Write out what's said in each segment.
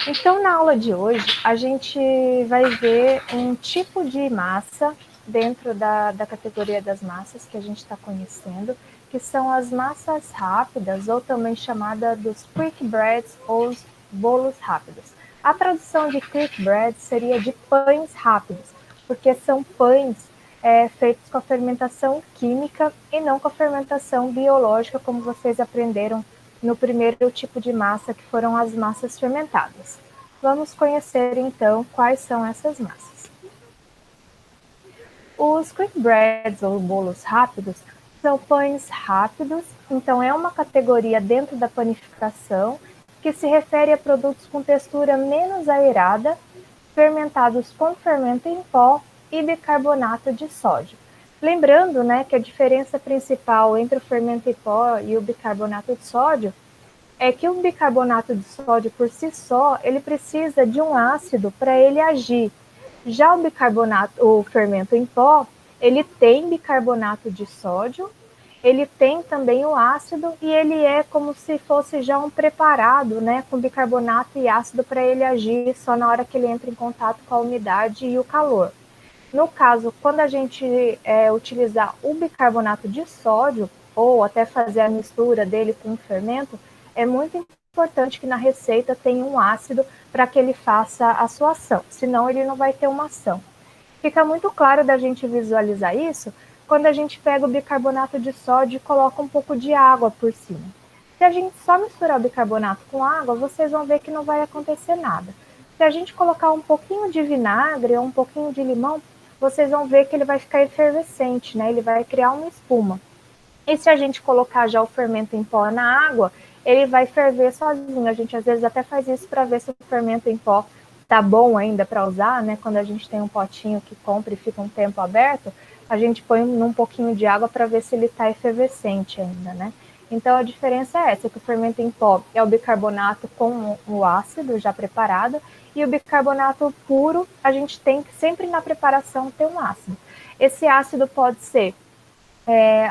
Então, na aula de hoje, a gente vai ver um tipo de massa dentro da categoria das massas que a gente está conhecendo, que são as massas rápidas, ou também chamada dos quick breads ou os bolos rápidos. A tradução de quick bread seria de pães rápidos, porque são pães feitos com a fermentação química e não com a fermentação biológica, como vocês aprenderam no primeiro tipo de massa, que foram as massas fermentadas. Vamos conhecer, então, quais são essas massas. Os quick breads, ou bolos rápidos, são pães rápidos, então é uma categoria dentro da panificação que se refere a produtos com textura menos aerada, fermentados com fermento em pó e bicarbonato de sódio. Lembrando, né, que a diferença principal entre o fermento em pó e o bicarbonato de sódio é que o bicarbonato de sódio por si só, ele precisa de um ácido para ele agir. Já o bicarbonato, o fermento em pó, ele tem bicarbonato de sódio, ele tem também o ácido e ele é como se fosse já um preparado, né, com bicarbonato e ácido para ele agir só na hora que ele entra em contato com a umidade e o calor. No caso, quando a gente utilizar o bicarbonato de sódio, ou até fazer a mistura dele com o fermento, é muito importante que na receita tenha um ácido para que ele faça a sua ação, senão ele não vai ter uma ação. Fica muito claro da gente visualizar isso quando a gente pega o bicarbonato de sódio e coloca um pouco de água por cima. Se a gente só misturar o bicarbonato com água, vocês vão ver que não vai acontecer nada. Se a gente colocar um pouquinho de vinagre ou um pouquinho de limão, vocês vão ver que ele vai ficar efervescente, né? Ele vai criar uma espuma. E se a gente colocar já o fermento em pó na água, ele vai ferver sozinho. A gente às vezes até faz isso para ver se o fermento em pó tá bom ainda para usar, né? Quando a gente tem um potinho que compra e fica um tempo aberto, a gente põe num pouquinho de água para ver se ele está efervescente ainda, né? Então a diferença é essa, que o fermento em pó é o bicarbonato com o ácido já preparado, e o bicarbonato puro a gente tem que sempre na preparação ter um ácido. Esse ácido pode ser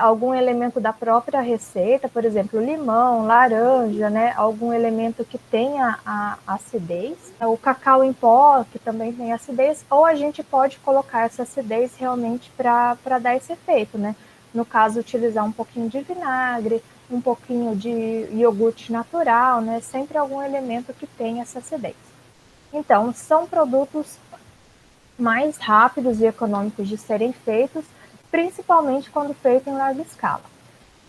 algum elemento da própria receita, por exemplo, limão, laranja, né? Algum elemento que tenha a acidez. O cacau em pó, que também tem acidez, ou a gente pode colocar essa acidez realmente para dar esse efeito, né? No caso, utilizar um pouquinho de vinagre, um pouquinho de iogurte natural, né? Sempre algum elemento que tenha essa acidez. Então, são produtos mais rápidos e econômicos de serem feitos, principalmente quando feito em larga escala.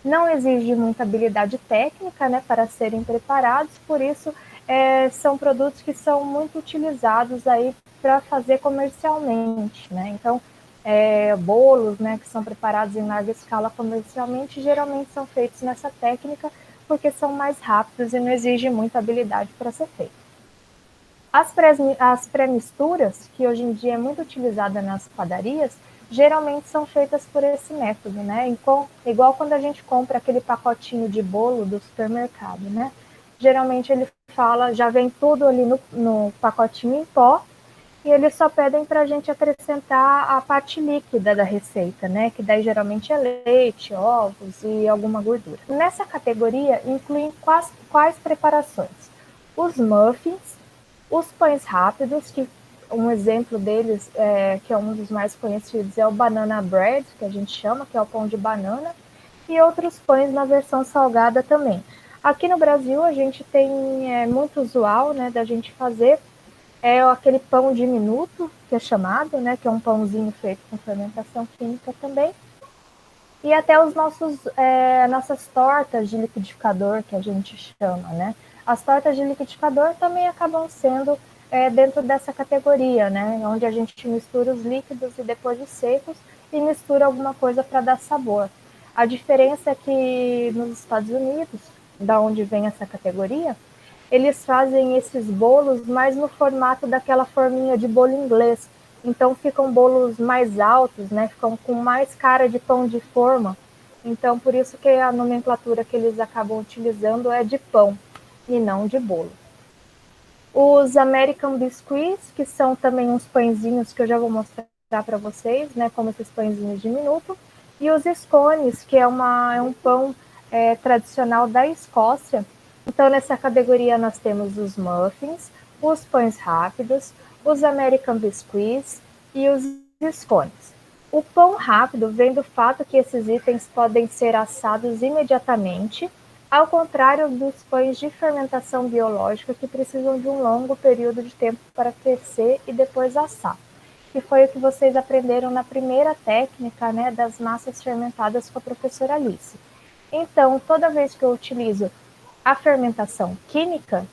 Não exige muita habilidade técnica, né, para serem preparados, por isso são produtos que são muito utilizados aí para fazer comercialmente, né? Então, bolos, né, que são preparados em larga escala comercialmente, geralmente são feitos nessa técnica porque são mais rápidos e não exige muita habilidade para ser feito. As pré-misturas, que hoje em dia é muito utilizada nas padarias, geralmente são feitas por esse método, né? Igual quando a gente compra aquele pacotinho de bolo do supermercado, né? Geralmente ele fala, já vem tudo ali no pacotinho em pó, e eles só pedem para a gente acrescentar a parte líquida da receita, né? Que daí geralmente é leite, ovos e alguma gordura. Nessa categoria incluem quais preparações? Os muffins, os pães rápidos, que um exemplo deles, que é um dos mais conhecidos, é o banana bread, que a gente chama, que é o pão de banana, e outros pães na versão salgada também. Aqui no Brasil a gente tem muito usual, né, da gente fazer aquele pão diminuto, que é chamado, né, que é um pãozinho feito com fermentação química também, e até nossas tortas de liquidificador, que a gente chama, né? As tortas de liquidificador também acabam sendo dentro dessa categoria, né? Onde a gente mistura os líquidos e depois os secos e mistura alguma coisa para dar sabor. A diferença é que nos Estados Unidos, da onde vem essa categoria, eles fazem esses bolos mais no formato daquela forminha de bolo inglês. Então ficam bolos mais altos, né? Ficam com mais cara de pão de forma. Então por isso que a nomenclatura que eles acabam utilizando é de pão e não de bolo. Os American Biscuits, que são também uns pãezinhos que eu já vou mostrar para vocês, né? Como esses pãezinhos diminutos. E os scones, que é um pão tradicional da Escócia. Então, nessa categoria, nós temos os muffins, os pães rápidos, os American Biscuits e os scones. O pão rápido vem do fato que esses itens podem ser assados imediatamente, ao contrário dos pães de fermentação biológica que precisam de um longo período de tempo para crescer e depois assar, que foi o que vocês aprenderam na primeira técnica, né, das massas fermentadas com a professora Alice. Então, toda vez que eu utilizo a fermentação química,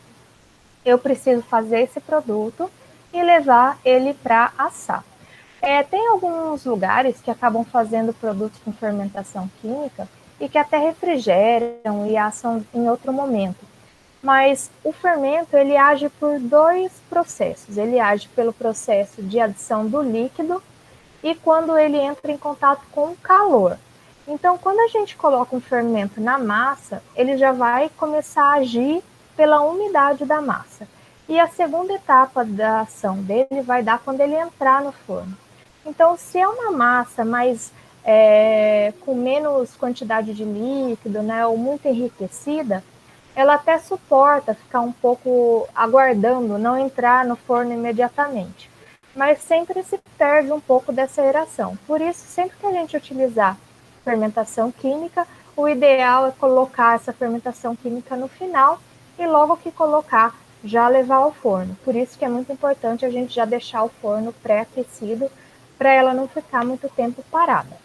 eu preciso fazer esse produto e levar ele para assar. Tem alguns lugares que acabam fazendo produtos com fermentação química e que até refrigeram e assam em outro momento. Mas o fermento, ele age por dois processos. Ele age pelo processo de adição do líquido e quando ele entra em contato com o calor. Então, quando a gente coloca um fermento na massa, ele já vai começar a agir pela umidade da massa. E a segunda etapa da ação dele vai dar quando ele entrar no forno. Então, se é uma massa mais com menos quantidade de líquido, né, ou muito enriquecida, ela até suporta ficar um pouco aguardando, não entrar no forno imediatamente. Mas sempre se perde um pouco dessa aeração. Por isso, sempre que a gente utilizar fermentação química, o ideal é colocar essa fermentação química no final e logo que colocar, já levar ao forno. Por isso que é muito importante a gente já deixar o forno pré-aquecido para ela não ficar muito tempo parada.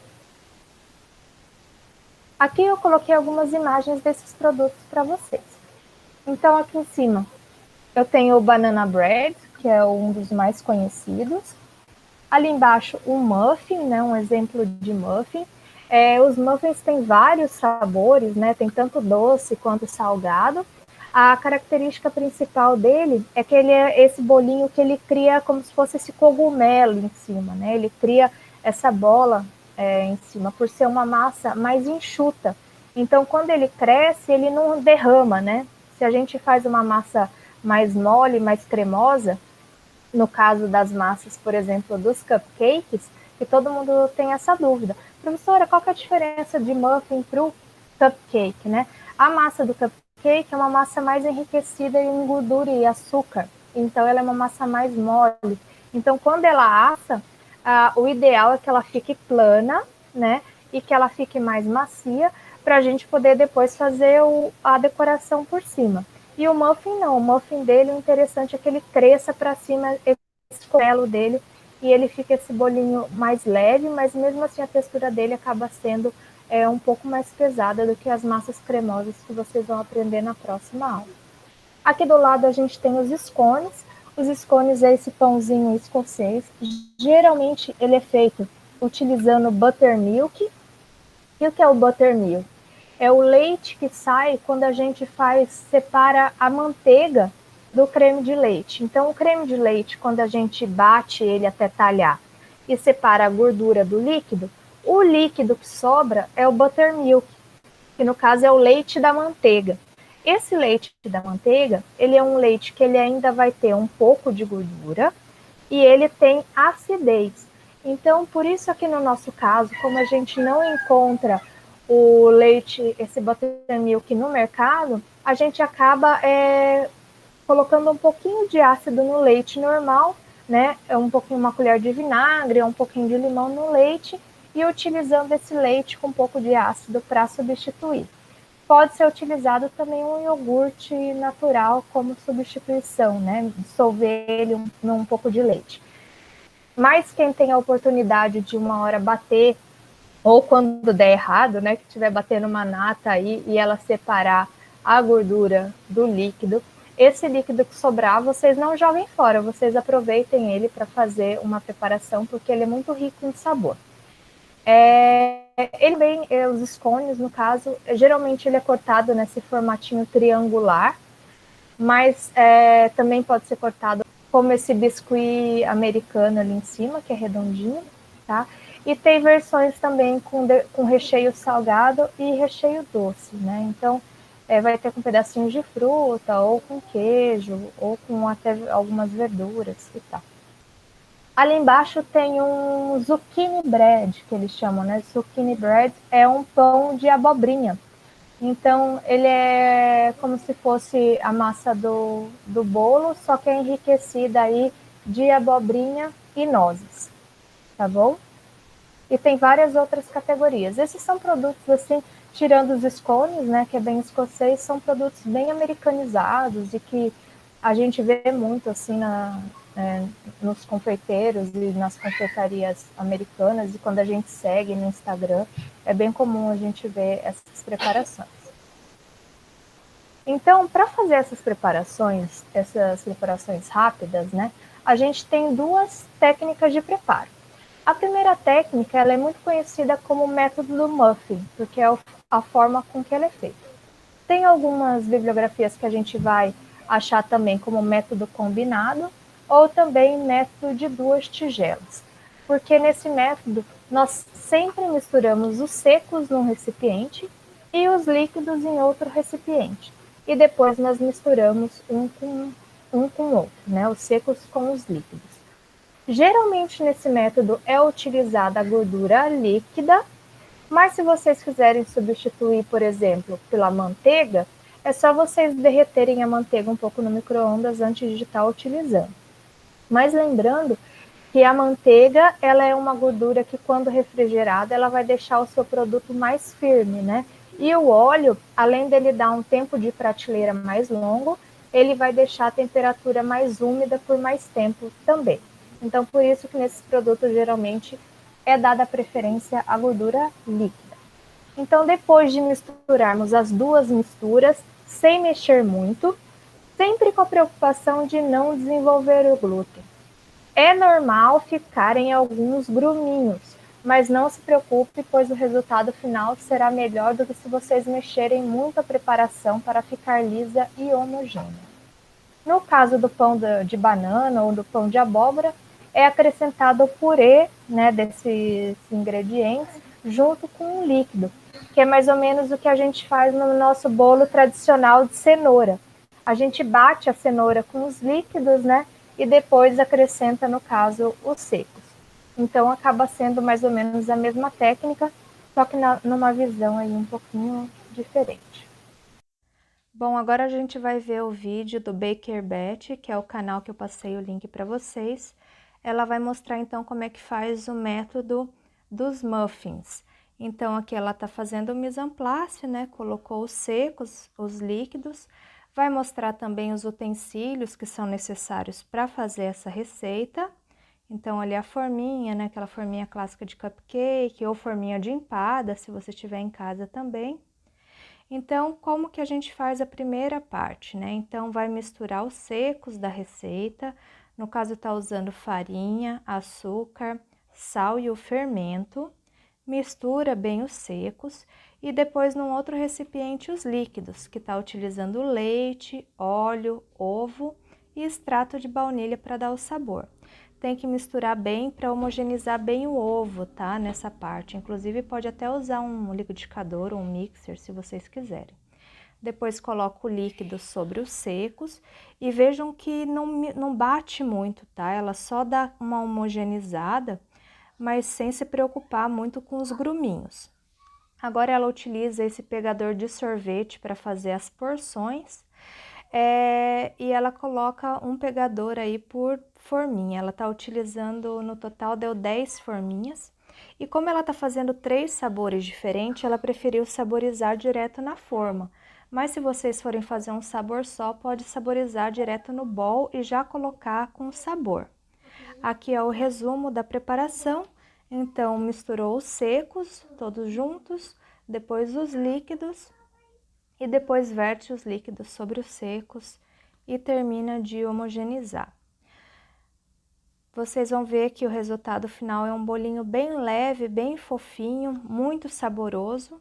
Aqui eu coloquei algumas imagens desses produtos para vocês. Então, aqui em cima, eu tenho o Banana Bread, que é um dos mais conhecidos. Ali embaixo, um muffin, né, um exemplo de muffin. Os muffins têm vários sabores, né, tem tanto doce quanto salgado. A característica principal dele é que ele é esse bolinho que ele cria como se fosse esse cogumelo em cima, né? Ele cria essa bola em cima, por ser uma massa mais enxuta. Então, quando ele cresce, ele não derrama, né? Se a gente faz uma massa mais mole, mais cremosa, no caso das massas, por exemplo, dos cupcakes, que todo mundo tem essa dúvida. Professora, qual que é a diferença de muffin para o cupcake, né? A massa do cupcake é uma massa mais enriquecida em gordura e açúcar, então ela é uma massa mais mole. Então, quando ela assa, o ideal é que ela fique plana, né? E que ela fique mais macia, para a gente poder depois fazer a decoração por cima. E o muffin não, o muffin dele, o interessante é que ele cresça para cima, esse cogumelo dele, e ele fica esse bolinho mais leve, mas mesmo assim a textura dele acaba sendo um pouco mais pesada do que as massas cremosas que vocês vão aprender na próxima aula. Aqui do lado a gente tem os scones. Os scones é esse pãozinho escocês. Geralmente ele é feito utilizando buttermilk. E o que é o buttermilk? É o leite que sai quando a gente separa a manteiga do creme de leite. Então, o creme de leite, quando a gente bate ele até talhar e separa a gordura do líquido, o líquido que sobra é o buttermilk, que no caso é o leite da manteiga. Esse leite da manteiga, ele é um leite que ele ainda vai ter um pouco de gordura e ele tem acidez. Então, por isso aqui no nosso caso, como a gente não encontra o leite, esse buttermilk no mercado, a gente acaba colocando um pouquinho de ácido no leite normal, né? Um pouquinho, uma colher de vinagre, um pouquinho de limão no leite e utilizando esse leite com um pouco de ácido para substituir. Pode ser utilizado também um iogurte natural como substituição, né? Dissolver ele num pouco de leite. Mas quem tem a oportunidade de uma hora bater, ou quando der errado, né, que estiver batendo uma nata aí e ela separar a gordura do líquido, esse líquido que sobrar, vocês não joguem fora, vocês aproveitem ele para fazer uma preparação, porque ele é muito rico em sabor. Ele bem, os scones, no caso, geralmente ele é cortado nesse formatinho triangular, mas também pode ser cortado como esse biscuit americano ali em cima, que é redondinho, tá? E tem versões também com recheio salgado e recheio doce, né? Então, vai ter com pedacinhos de fruta, ou com queijo, ou com até algumas verduras e tal. Ali embaixo tem um zucchini bread, que eles chamam, né? Zucchini bread é um pão de abobrinha. Então, ele é como se fosse a massa do bolo, só que é enriquecida aí de abobrinha e nozes, tá bom? E tem várias outras categorias. Esses são produtos, assim, tirando os scones, né, que é bem escocês, são produtos bem americanizados e que a gente vê muito, assim, nos confeiteiros e nas confeitarias americanas, e quando a gente segue no Instagram, é bem comum a gente ver essas preparações. Então, para fazer essas preparações rápidas, né, a gente tem duas técnicas de preparo. A primeira técnica ela é muito conhecida como o método do muffin, porque é a forma com que ela é feita. Tem algumas bibliografias que a gente vai achar também como método combinado ou também método de duas tigelas, porque nesse método nós sempre misturamos os secos num recipiente e os líquidos em outro recipiente, e depois nós misturamos um com o outro, né? Os secos com os líquidos. Geralmente nesse método é utilizada a gordura líquida, mas se vocês quiserem substituir, por exemplo, pela manteiga, é só vocês derreterem a manteiga um pouco no micro-ondas antes de estar utilizando. Mas lembrando que a manteiga ela é uma gordura que, quando refrigerada, ela vai deixar o seu produto mais firme, né? E o óleo, além dele dar um tempo de prateleira mais longo, ele vai deixar a temperatura mais úmida por mais tempo também. Então, por isso que nesses produtos, geralmente, é dada a preferência à gordura líquida. Então, depois de misturarmos as duas misturas, sem mexer muito, sempre com a preocupação de não desenvolver o glúten. É normal ficarem alguns gruminhos, mas não se preocupe, pois o resultado final será melhor do que se vocês mexerem muito a preparação para ficar lisa e homogênea. No caso do pão de banana ou do pão de abóbora, é acrescentado o purê, né, desses ingredientes junto com o líquido, que é mais ou menos o que a gente faz no nosso bolo tradicional de cenoura. A gente bate a cenoura com os líquidos, né, e depois acrescenta, no caso, os secos. Então acaba sendo mais ou menos a mesma técnica, só que numa visão aí um pouquinho diferente. Bom, agora a gente vai ver o vídeo do Baker Betty, que é o canal que eu passei o link para vocês. Ela vai mostrar então como é que faz o método dos muffins. Então aqui ela está fazendo o mise en place, né? Colocou os secos, os líquidos. Vai mostrar também os utensílios que são necessários para fazer essa receita. Então ali a forminha, né? Aquela forminha clássica de cupcake ou forminha de empada, se você tiver em casa também. Então, como que a gente faz a primeira parte, né? Então, vai misturar os secos da receita, no caso tá usando farinha, açúcar, sal e o fermento, mistura bem os secos e depois num outro recipiente os líquidos, que tá utilizando leite, óleo, ovo e extrato de baunilha para dar o sabor. Tem que misturar bem para homogeneizar bem o ovo, tá? Nessa parte. Inclusive, pode até usar um liquidificador ou um mixer, se vocês quiserem. Depois, coloco o líquido sobre os secos e vejam que não bate muito, tá? Ela só dá uma homogeneizada, mas sem se preocupar muito com os gruminhos. Agora, ela utiliza esse pegador de sorvete para fazer as porções. E ela coloca um pegador aí por forminha. Ela tá utilizando, no total deu 10 forminhas. E como ela tá fazendo 3 sabores diferentes, ela preferiu saborizar direto na forma. Mas se vocês forem fazer um sabor só, pode saborizar direto no bowl e já colocar com sabor. Aqui é o resumo da preparação. Então, misturou os secos, todos juntos, depois os líquidos, e depois verte os líquidos sobre os secos e termina de homogeneizar. Vocês vão ver que o resultado final é um bolinho bem leve, bem fofinho, muito saboroso.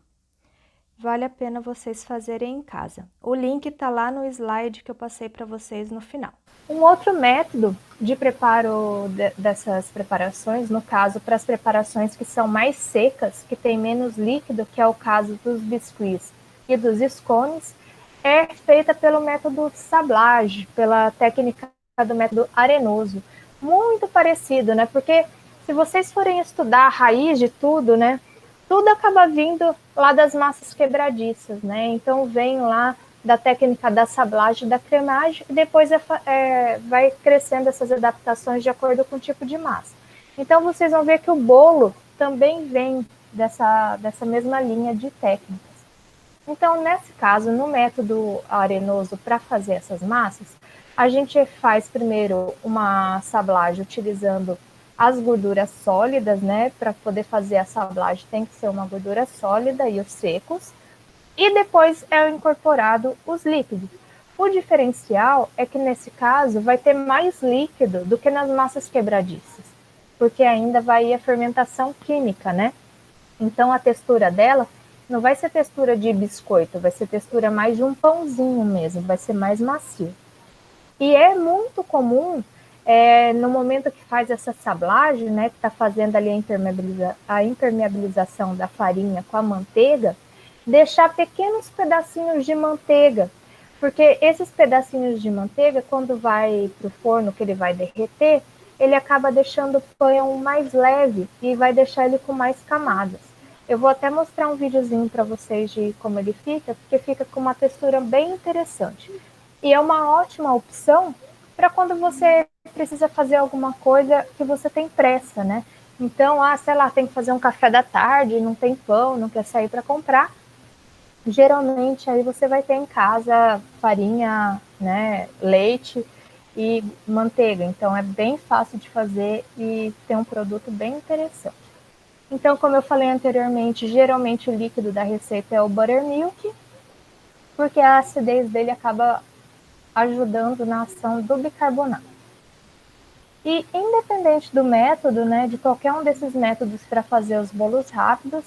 Vale a pena vocês fazerem em casa. O link tá lá no slide que eu passei para vocês no final. Um outro método de preparo dessas preparações, no caso, para as preparações que são mais secas, que tem menos líquido, que é o caso dos biscuits e dos scones, é feita pelo método sablage, pela técnica do método arenoso. Muito parecido, né? Porque se vocês forem estudar a raiz de tudo, né? tudo acaba vindo lá das massas quebradiças, né? Então vem lá da técnica da sablagem, da cremagem, e depois vai crescendo essas adaptações de acordo com o tipo de massa. Então vocês vão ver que o bolo também vem dessa mesma linha de técnicas. Então, nesse caso, no método arenoso para fazer essas massas, a gente faz primeiro uma sablagem utilizando as gorduras sólidas, né? Para poder fazer a sablagem tem que ser uma gordura sólida e os secos. E depois é incorporado os líquidos. O diferencial é que nesse caso vai ter mais líquido do que nas massas quebradiças, porque ainda vai a fermentação química, né? Então a textura dela não vai ser textura de biscoito, vai ser textura mais de um pãozinho mesmo, vai ser mais macio. E é muito comum, no momento que faz essa sablagem, né, que está fazendo ali a impermeabilização da farinha com a manteiga, deixar pequenos pedacinhos de manteiga, porque esses pedacinhos de manteiga, quando vai para o forno, que ele vai derreter, ele acaba deixando o pão mais leve e vai deixar ele com mais camadas. Eu vou até mostrar um videozinho para vocês de como ele fica, porque fica com uma textura bem interessante. E é uma ótima opção para quando você precisa fazer alguma coisa que você tem pressa, né? Então, sei lá, tem que fazer um café da tarde, não tem pão, não quer sair para comprar. Geralmente aí você vai ter em casa farinha, né, leite e manteiga. Então é bem fácil de fazer e tem um produto bem interessante. Então, como eu falei anteriormente, geralmente o líquido da receita é o buttermilk, porque a acidez dele acaba ajudando na ação do bicarbonato. E independente do método, né, de qualquer um desses métodos para fazer os bolos rápidos,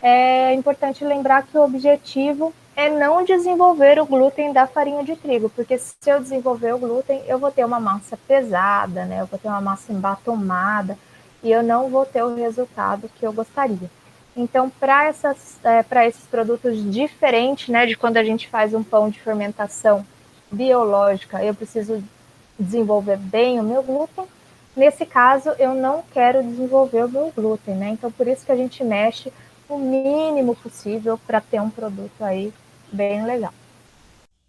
é importante lembrar que o objetivo é não desenvolver o glúten da farinha de trigo, porque se eu desenvolver o glúten, eu vou ter uma massa pesada, né, eu vou ter uma massa embatumada e eu não vou ter o resultado que eu gostaria. Então, para esses produtos diferentes, né, de quando a gente faz um pão de fermentação biológica, eu preciso desenvolver bem o meu glúten. Nesse caso, eu não quero desenvolver o meu glúten, né? Então, por isso que a gente mexe o mínimo possível para ter um produto aí bem legal.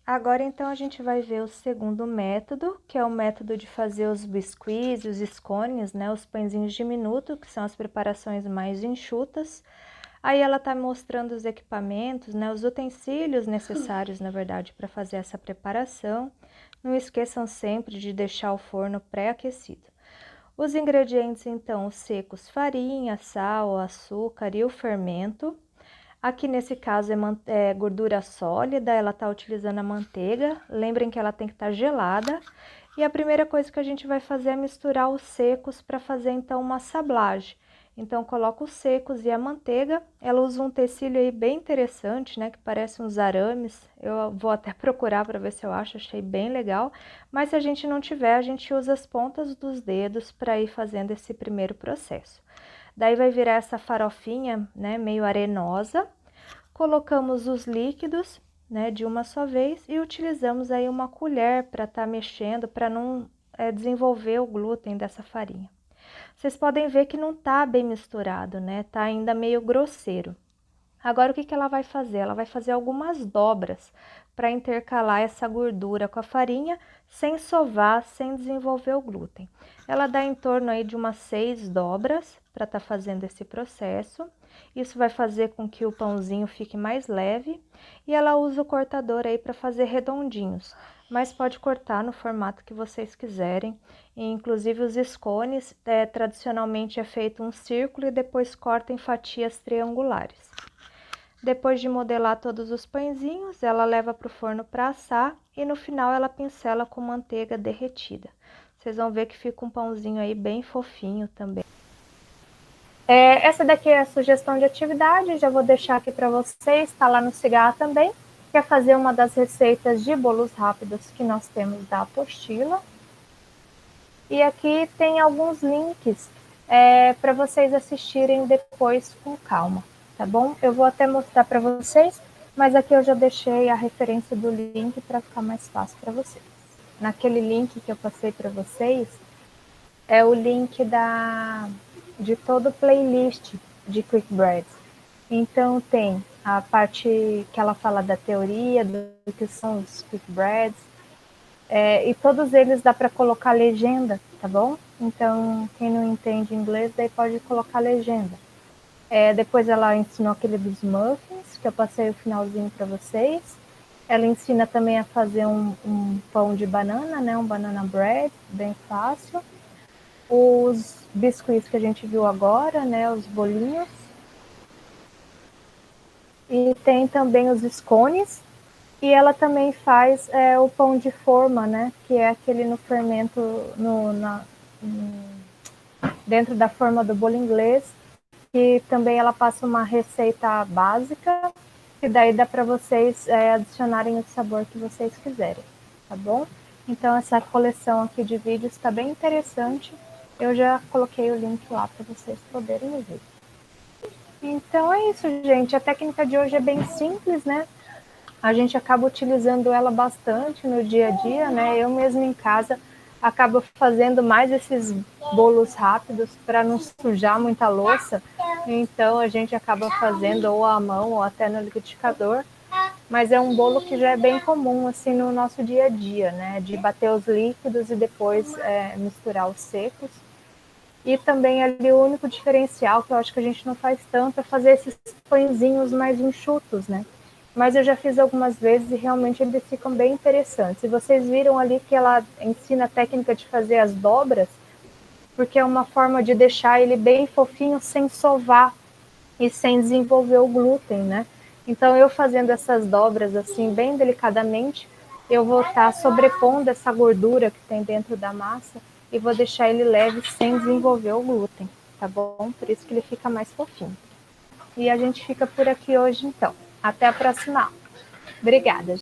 Agora, então, a gente vai ver o segundo método, que é o método de fazer os biscuits, os scones, né? Os pãezinhos diminutos, que são as preparações mais enxutas. Aí ela está mostrando os equipamentos, né? Os utensílios necessários, na verdade, para fazer essa preparação. Não esqueçam sempre de deixar o forno pré-aquecido. Os ingredientes, então, secos: farinha, sal, açúcar e o fermento. Aqui nesse caso é gordura sólida, ela está utilizando a manteiga. Lembrem que ela tem que estar gelada. E a primeira coisa que a gente vai fazer é misturar os secos para fazer então uma sablagem. Então coloca os secos e a manteiga. Ela usa um tecido aí bem interessante, né, que parece uns arames. Eu vou até procurar para ver se eu acho, achei bem legal. Mas se a gente não tiver, a gente usa as pontas dos dedos para ir fazendo esse primeiro processo. Daí vai virar essa farofinha, né, meio arenosa. Colocamos os líquidos, né, de uma só vez e utilizamos aí uma colher para estar mexendo, para não desenvolver o glúten dessa farinha. Vocês podem ver que não tá bem misturado, né? Tá ainda meio grosseiro. Agora, o que ela vai fazer? Ela vai fazer algumas dobras para intercalar essa gordura com a farinha, sem sovar, sem desenvolver o glúten. Ela dá em torno aí de umas 6 dobras para estar fazendo esse processo. Isso vai fazer com que o pãozinho fique mais leve. E ela usa o cortador aí para fazer redondinhos, mas pode cortar no formato que vocês quiserem. E, inclusive os scones, tradicionalmente é feito um círculo e depois corta em fatias triangulares. Depois de modelar todos os pãezinhos, ela leva para o forno para assar e no final ela pincela com manteiga derretida. Vocês vão ver que fica um pãozinho aí bem fofinho também. Essa daqui é a sugestão de atividade, já vou deixar aqui para vocês, está lá no Cigarra também. Quer fazer uma das receitas de bolos rápidos que nós temos da apostila. E aqui tem alguns links para vocês assistirem depois com calma, tá bom? Eu vou até mostrar para vocês, mas aqui eu já deixei a referência do link para ficar mais fácil para vocês. Naquele link que eu passei para vocês, é o link de todo o playlist de Quick Bread. Então tem a parte que ela fala da teoria, do que são os quick breads, e todos eles dá para colocar legenda, tá bom? Então, quem não entende inglês, daí pode colocar legenda. Depois ela ensinou aquele dos muffins, que eu passei o finalzinho para vocês. Ela ensina também a fazer um pão de banana, né? Um banana bread, bem fácil. Os biscuits que a gente viu agora, né? Os bolinhos. E tem também os scones. E ela também faz o pão de forma, né? Que é aquele no fermento, dentro da forma do bolo inglês. E também ela passa uma receita básica, e daí dá para vocês adicionarem o sabor que vocês quiserem, tá bom? Então essa coleção aqui de vídeos está bem interessante. Eu já coloquei o link lá para vocês poderem ver. Então é isso, gente. A técnica de hoje é bem simples, né? A gente acaba utilizando ela bastante no dia a dia, né? Eu mesmo em casa acabo fazendo mais esses bolos rápidos para não sujar muita louça. Então a gente acaba fazendo ou à mão ou até no liquidificador. Mas é um bolo que já é bem comum assim no nosso dia a dia, né? De bater os líquidos e depois misturar os secos. E também ali o único diferencial que eu acho que a gente não faz tanto é fazer esses pãezinhos mais enxutos, né? Mas eu já fiz algumas vezes e realmente eles ficam bem interessantes. E vocês viram ali que ela ensina a técnica de fazer as dobras, porque é uma forma de deixar ele bem fofinho sem sovar e sem desenvolver o glúten, né? Então eu fazendo essas dobras assim bem delicadamente, eu vou estar sobrepondo essa gordura que tem dentro da massa e vou deixar ele leve sem desenvolver o glúten, tá bom? Por isso que ele fica mais fofinho. E a gente fica por aqui hoje então. Até a próxima aula. Obrigada.